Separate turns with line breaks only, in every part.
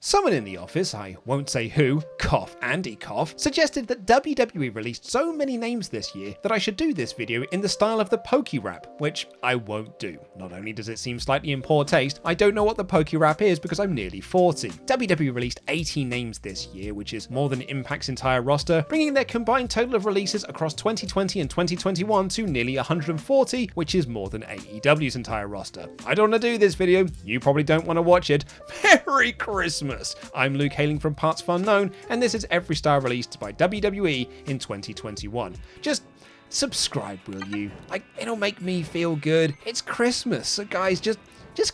Someone in the office, I won't say who, cough Andy cough, suggested that WWE released so many names this year that I should do this video in the style of the Poke Rap, which I won't do. Not only does it seem slightly in poor taste, I don't know what the Poke Rap is because I'm nearly 40. WWE released 80 names this year, which is more than Impact's entire roster, bringing their combined total of releases across 2020 and 2021 to nearly 140, which is more than AEW's entire roster. I don't want to do this video, you probably don't want to watch it. Merry Christmas! I'm Luke, hailing from partsFUNknown, and this is every star released by WWE in 2021. Just subscribe, will you? It'll make me feel good. It's Christmas, so guys, just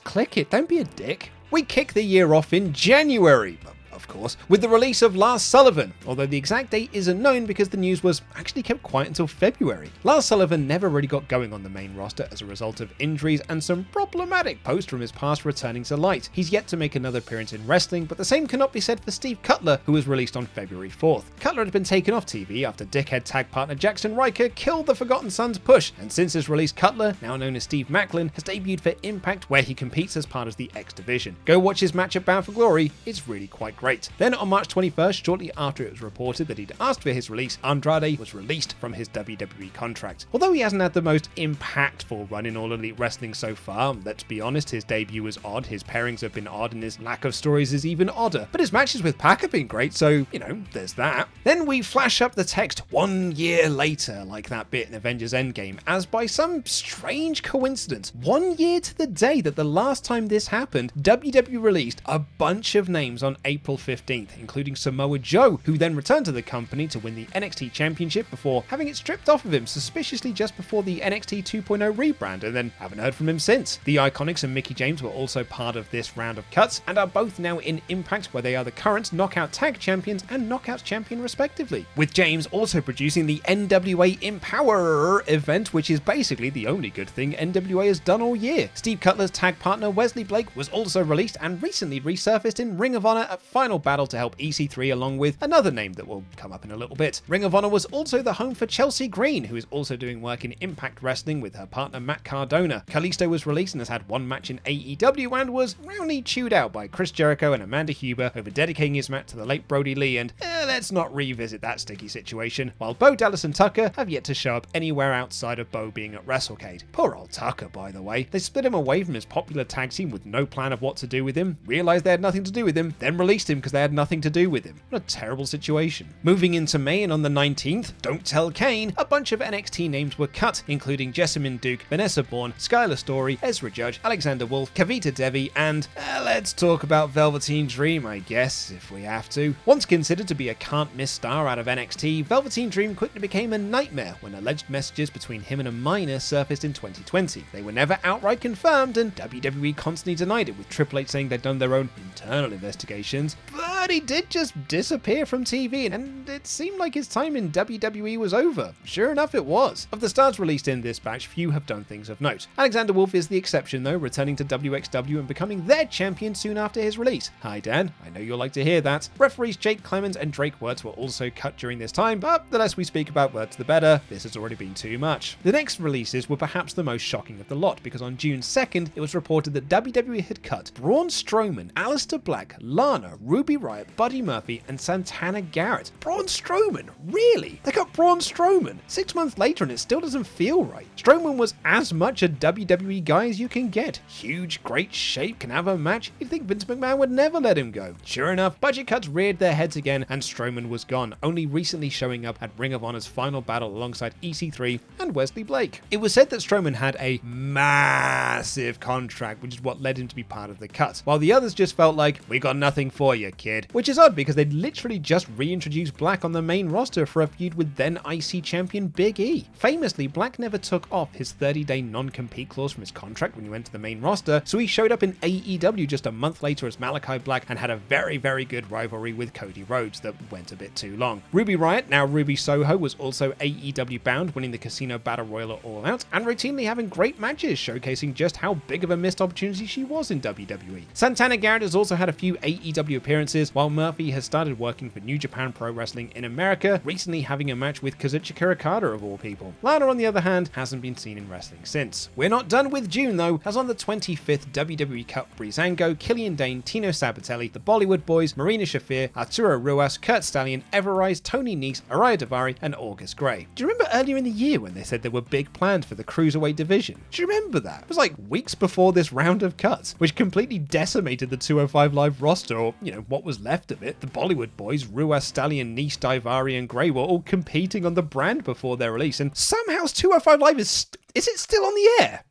click it. Don't be a dick. We kick the year off in January, of course, with the release of Lars Sullivan, although the exact date isn't known because the news was actually kept quiet until February. Lars Sullivan never really got going on the main roster as a result of injuries and some problematic posts from his past returning to light. He's yet to make another appearance in wrestling, but the same cannot be said for Steve Cutler, who was released on February 4th. Cutler had been taken off TV after dickhead tag partner Jackson Riker killed the Forgotten Sons push, and since his release, Cutler, now known as Steve Macklin, has debuted for Impact, where he competes as part of the X Division. Go watch his match at Bound for Glory, it's really quite great. Then on March 21st, shortly after it was reported that he'd asked for his release, Andrade was released from his WWE contract. Although he hasn't had the most impactful run in All Elite Wrestling so far, let's be honest, his debut was odd, his pairings have been odd, and his lack of stories is even odder. But his matches with Pac have been great, so, there's that. Then we flash up the text 1 year later, like that bit in Avengers Endgame, as by some strange coincidence, 1 year to the day that the last time this happened, WWE released a bunch of names on April 15th, including Samoa Joe, who then returned to the company to win the NXT Championship before having it stripped off of him suspiciously just before the NXT 2.0 rebrand, and then haven't heard from him since. The Iconics and Mickie James were also part of this round of cuts and are both now in Impact, where they are the current Knockout Tag Champions and Knockouts Champion respectively, with James also producing the NWA Empower event, which is basically the only good thing NWA has done all year. Steve Cutler's tag partner Wesley Blake was also released and recently resurfaced in Ring of Honor at Final Battle to help EC3, along with another name that will come up in a little bit. Ring of Honor was also the home for Chelsea Green, who is also doing work in Impact Wrestling with her partner Matt Cardona. Kalisto was released and has had one match in AEW and was roundly chewed out by Chris Jericho and Amanda Huber over dedicating his match to the late Brody Lee, and let's not revisit that sticky situation, while Bo Dallas and Tucker have yet to show up anywhere outside of Bo being at WrestleCade. Poor old Tucker, by the way. They split him away from his popular tag team with no plan of what to do with him, realized they had nothing to do with him, then released him because they had nothing to do with him. What a terrible situation. Moving into May, and on the 19th, don't tell Kane, a bunch of NXT names were cut, including Jessamine Duke, Vanessa Bourne, Skylar Story, Ezra Judge, Alexander Wolf, Kavita Devi, and let's talk about Velveteen Dream, I guess, if we have to. Once considered to be a can't-miss star out of NXT, Velveteen Dream quickly became a nightmare when alleged messages between him and a minor surfaced in 2020. They were never outright confirmed, and WWE constantly denied it, with Triple H saying they'd done their own internal investigations, but he did just disappear from TV, and it seemed like his time in WWE was over. Sure enough, it was. Of the stars released in this batch, few have done things of note. Alexander Wolf is the exception though, returning to WXW and becoming their champion soon after his release. Hi Dan, I know you'll like to hear that. Referees Jake Clemens and Drake Wirtz were also cut during this time, but the less we speak about Wirtz the better. This has already been too much. The next releases were perhaps the most shocking of the lot, because on June 2nd, it was reported that WWE had cut Braun Strowman, Aleister Black, Lana, Ruby Riott, Buddy Murphy, and Santana Garrett. Braun Strowman? Really? They got Braun Strowman 6 months later and it still doesn't feel right. Strowman was as much a WWE guy as you can get. Huge, great shape, can have a match. You'd think Vince McMahon would never let him go. Sure enough, budget cuts reared their heads again and Strowman was gone, only recently showing up at Ring of Honor's Final Battle alongside EC3 and Wesley Blake. It was said that Strowman had a massive contract, which is what led him to be part of the cut, while the others just felt like, we got nothing for you, kid. Which is odd because they'd literally just reintroduced Black on the main roster for a feud with then IC champion Big E. Famously, Black never took off his 30-day non-compete clause from his contract when he went to the main roster, so he showed up in AEW just a month later as Malachi Black and had a very, very good rivalry with Cody Rhodes that went a bit too long. Ruby Riott, now Ruby Soho, was also AEW bound, winning the Casino Battle Royal at All Out, and routinely having great matches, showcasing just how big of a missed opportunity she was in WWE. Santana Garrett has also had a few AEW appearances, years, while Murphy has started working for New Japan Pro Wrestling in America, recently having a match with Kazuchika Okada of all people. Lana, on the other hand, hasn't been seen in wrestling since. We're not done with June though, as on the 25th WWE Cup, Breezango, Killian Dane, Tino Sabatelli, the Bollywood Boys, Marina Shafir, Arturo Ruas, Kurt Stallion, Everrise, Tony Nese, Araya Davari, and August Gray. Do you remember earlier in the year when they said there were big plans for the Cruiserweight division? Do you remember that? It was like weeks before this round of cuts, which completely decimated the 205 Live roster, or, what was left of it. The Bollywood Boys, Ruas, Stallion, Nese, Daivari, and Gray were all competing on the brand before their release, and somehow 205 Live is it still on the air?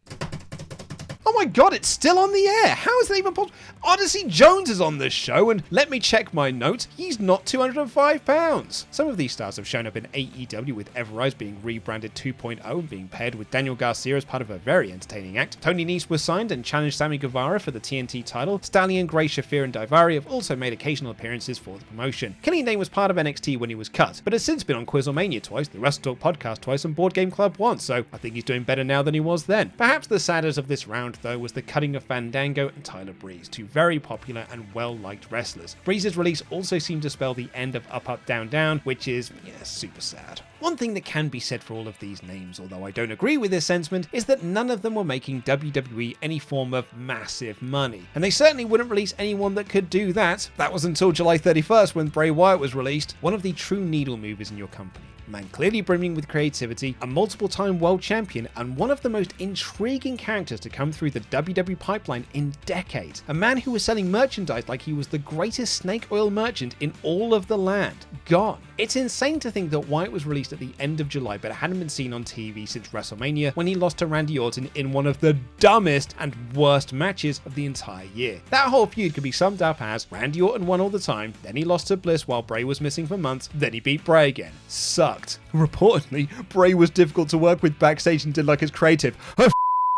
Oh my god, it's still on the air! How is that even possible? Odyssey Jones is on this show, and let me check my notes, he's not £205. Some of these stars have shown up in AEW, with Everrise being rebranded 2.0 and being paired with Daniel Garcia as part of a very entertaining act. Tony Nese was signed and challenged Sammy Guevara for the TNT title. Stallion, Gray, Shafir, and Daivari have also made occasional appearances for the promotion. Killian Dane was part of NXT when he was cut, but has since been on Quizlemania twice, the Wrestle Talk podcast twice, and Board Game Club once, so I think he's doing better now than he was then. Perhaps the saddest of this round, though, was the cutting of Fandango and Tyler Breeze, two very popular and well-liked wrestlers. Breeze's release also seemed to spell the end of Up Up Down Down, which is, super sad. One thing that can be said for all of these names, although I don't agree with this sentiment, is that none of them were making WWE any form of massive money. And they certainly wouldn't release anyone that could do that. That was until July 31st when Bray Wyatt was released, one of the true needle movers in your company. A man clearly brimming with creativity, a multiple-time world champion, and one of the most intriguing characters to come through the WWE pipeline in decades. A man who was selling merchandise like he was the greatest snake oil merchant in all of the land. Gone. It's insane to think that Wyatt was released at the end of July but hadn't been seen on TV since WrestleMania, when he lost to Randy Orton in one of the dumbest and worst matches of the entire year. That whole feud could be summed up as Randy Orton won all the time, then he lost to Bliss while Bray was missing for months, then he beat Bray again. Sucked. Reportedly, Bray was difficult to work with backstage and did like his creative.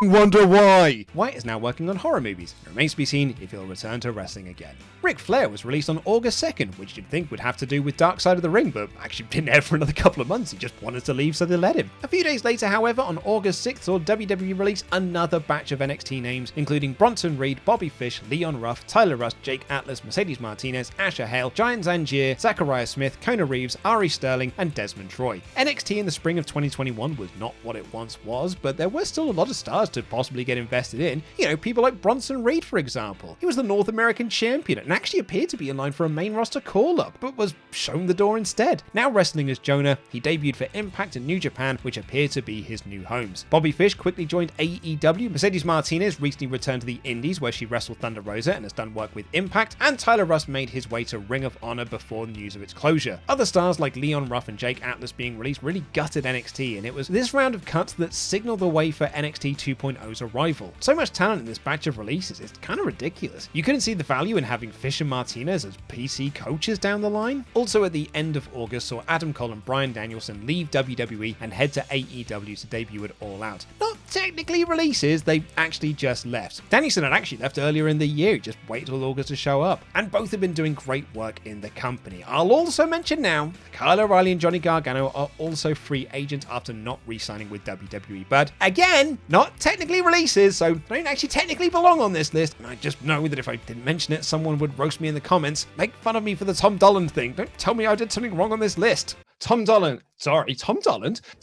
I wonder why. Wyatt is now working on horror movies. It remains to be seen if he'll return to wrestling again. Ric Flair was released on August 2nd, which you'd think would have to do with Dark Side of the Ring, but actually been there for another couple of months. He just wanted to leave, so they let him. A few days later, however, on August 6th, saw WWE release another batch of NXT names, including Bronson Reed, Bobby Fish, Leon Ruff, Tyler Rust, Jake Atlas, Mercedes Martinez, Asher Hale, Giant Zangier, Zachariah Smith, Kona Reeves, Ari Sterling, and Desmond Troy. NXT in the spring of 2021 was not what it once was, but there were still a lot of stars to possibly get invested in. People like Bronson Reed, for example. He was the North American champion and actually appeared to be in line for a main roster call-up, but was shown the door instead. Now wrestling as Jonah, he debuted for Impact and New Japan, which appear to be his new homes. Bobby Fish quickly joined AEW. Mercedes Martinez recently returned to the Indies, where she wrestled Thunder Rosa and has done work with Impact, and Tyler Rust made his way to Ring of Honor before news of its closure. Other stars like Leon Ruff and Jake Atlas being released really gutted NXT, and it was this round of cuts that signaled the way for NXT 2.0's arrival. So much talent in this batch of releases, it's kind of ridiculous. You couldn't see the value in having Fish and Martinez as PC coaches down the line? Also at the end of August saw Adam Cole and Bryan Danielson leave WWE and head to AEW to debut at All Out. Not technically releases, they actually just left. Danielson had actually left earlier in the year, he just waited till August to show up. And both have been doing great work in the company. I'll also mention now, Kyle O'Reilly and Johnny Gargano are also free agents after not re-signing with WWE. But again, not technically releases, so they don't actually technically belong on this list. And I just know that if I didn't mention it, someone would roast me in the comments, make fun of me for the Tom Dolland thing. Don't tell me I did something wrong on this list. Tom Dolland.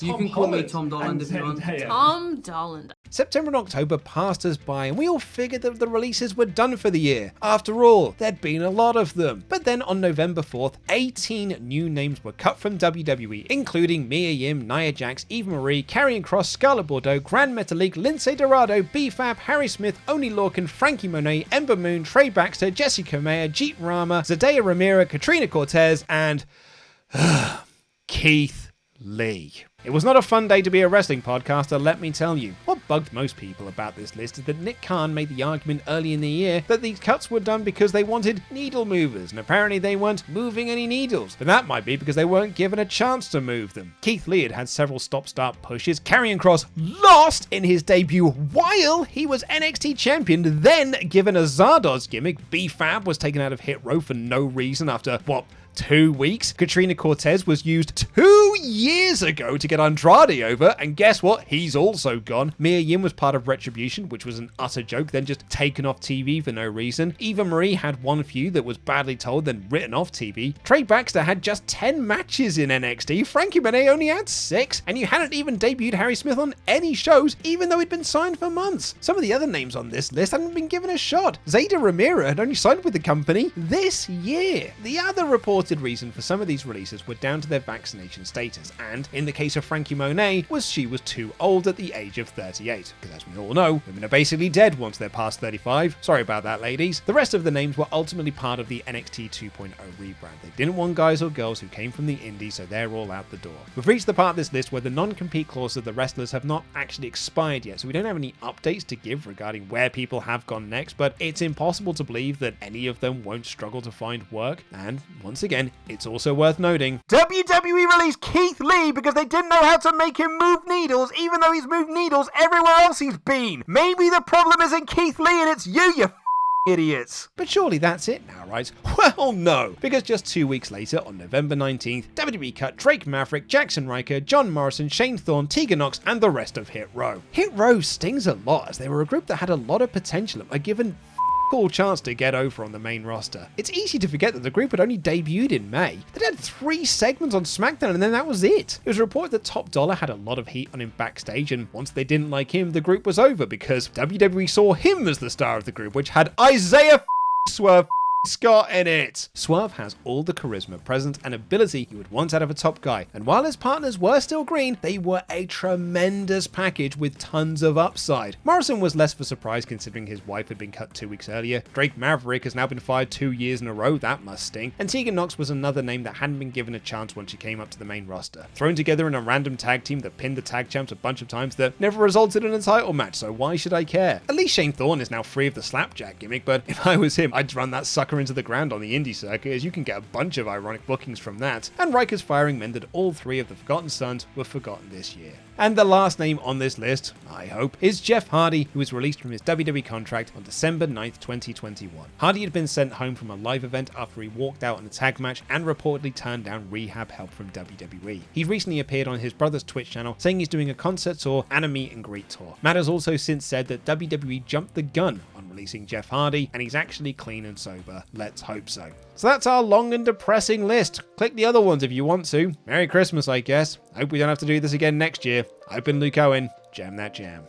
You can call me Tom Dolland if you want.
Tom Dolland.
September and October passed us by, and we all figured that the releases were done for the year. After all, there'd been a lot of them. But then on November 4th, 18 new names were cut from WWE, including Mia Yim, Nia Jax, Eva Marie, Karrion Kross, Scarlett Bordeaux, Grand Metalik, Lindsay Dorado, B-Fab, Harry Smith, Oni Lorcan, Frankie Monet, Ember Moon, Trey Baxter, Jessica Meyer, Jeet Rama, Zendaya Ramira, Katrina Cortez, and Keith Lee. It was not a fun day to be a wrestling podcaster, let me tell you. What bugged most people about this list is that Nick Khan made the argument early in the year that these cuts were done because they wanted needle movers, and apparently they weren't moving any needles. But that might be because they weren't given a chance to move them. Keith Lee had several stop-start pushes. Karrion Kross lost in his debut while he was NXT champion, then given a Zardoz gimmick. B-Fab was taken out of Hit Row for no reason after, 2 weeks? Katrina Cortez was used 2 years ago to to get Andrade over, and guess what? He's also gone. Mia Yim was part of Retribution, which was an utter joke, then just taken off TV for no reason. Eva Marie had one feud that was badly told, then written off TV. Trey Baxter had just 10 matches in NXT. Frankie Monet only had 6, and you hadn't even debuted Harry Smith on any shows, even though he'd been signed for months. Some of the other names on this list hadn't been given a shot. Zayda Ramirez had only signed with the company this year. The other reported reason for some of these releases were down to their vaccination status, and in the case of Frankie Monet, she was too old at the age of 38, because as we all know, women are basically dead once they're past 35. Sorry about that, ladies. The rest of the names were ultimately part of the NXT 2.0 rebrand. They didn't want guys or girls who came from the indies, so they're all out the door. We've reached the part of this list where the non-compete clauses of the wrestlers have not actually expired yet, so we don't have any updates to give regarding where people have gone next, but it's impossible to believe that any of them won't struggle to find work. And once again, it's also worth noting, WWE released Keith Lee because they didn't know how to make him move needles, even though he's moved needles everywhere else he's been. Maybe the problem isn't Keith Lee and it's you idiots. But surely that's it now, right? Well, no, because just 2 weeks later, on November 19th, WWE cut Drake Maverick, Jackson Riker, John Morrison, Shane Thorne, Tegan Nox, and the rest of Hit Row. Hit Row stings a lot, as they were a group that had a lot of potential and were given cool chance to get over on the main roster. It's easy to forget that the group had only debuted in May. They had 3 segments on SmackDown and then that was it. It was reported that Top Dollar had a lot of heat on him backstage, and once they didn't like him, the group was over because WWE saw him as the star of the group, which had Isaiah Swerve Scott in it. Swerve has all the charisma, presence, and ability you would want out of a top guy, and while his partners were still green, they were a tremendous package with tons of upside. Morrison was less of a surprise considering his wife had been cut 2 weeks earlier. Drake Maverick has now been fired 2 years in a row, that must sting. And Tegan Nox was another name that hadn't been given a chance when she came up to the main roster. Thrown together in a random tag team that pinned the tag champs a bunch of times that never resulted in a title match, so why should I care? At least Shane Thorne is now free of the slapjack gimmick, but if I was him, I'd run that sucker into the ground on the indie circuit, as you can get a bunch of ironic bookings from that. And Riker's firing meant that all 3 of the Forgotten Sons were forgotten this year. And the last name on this list, I hope, is Jeff Hardy, who was released from his WWE contract on December 9th, 2021. Hardy had been sent home from a live event after he walked out in a tag match and reportedly turned down rehab help from WWE. He recently appeared on his brother's Twitch channel saying he's doing a concert tour and a meet and greet tour. Matt has also since said that WWE jumped the gun on releasing Jeff Hardy, and he's actually clean and sober. Let's hope so. So that's our long and depressing list. Click the other ones if you want to. Merry Christmas, I guess. Hope we don't have to do this again next year. I've been Luke Owen. Jam that jam.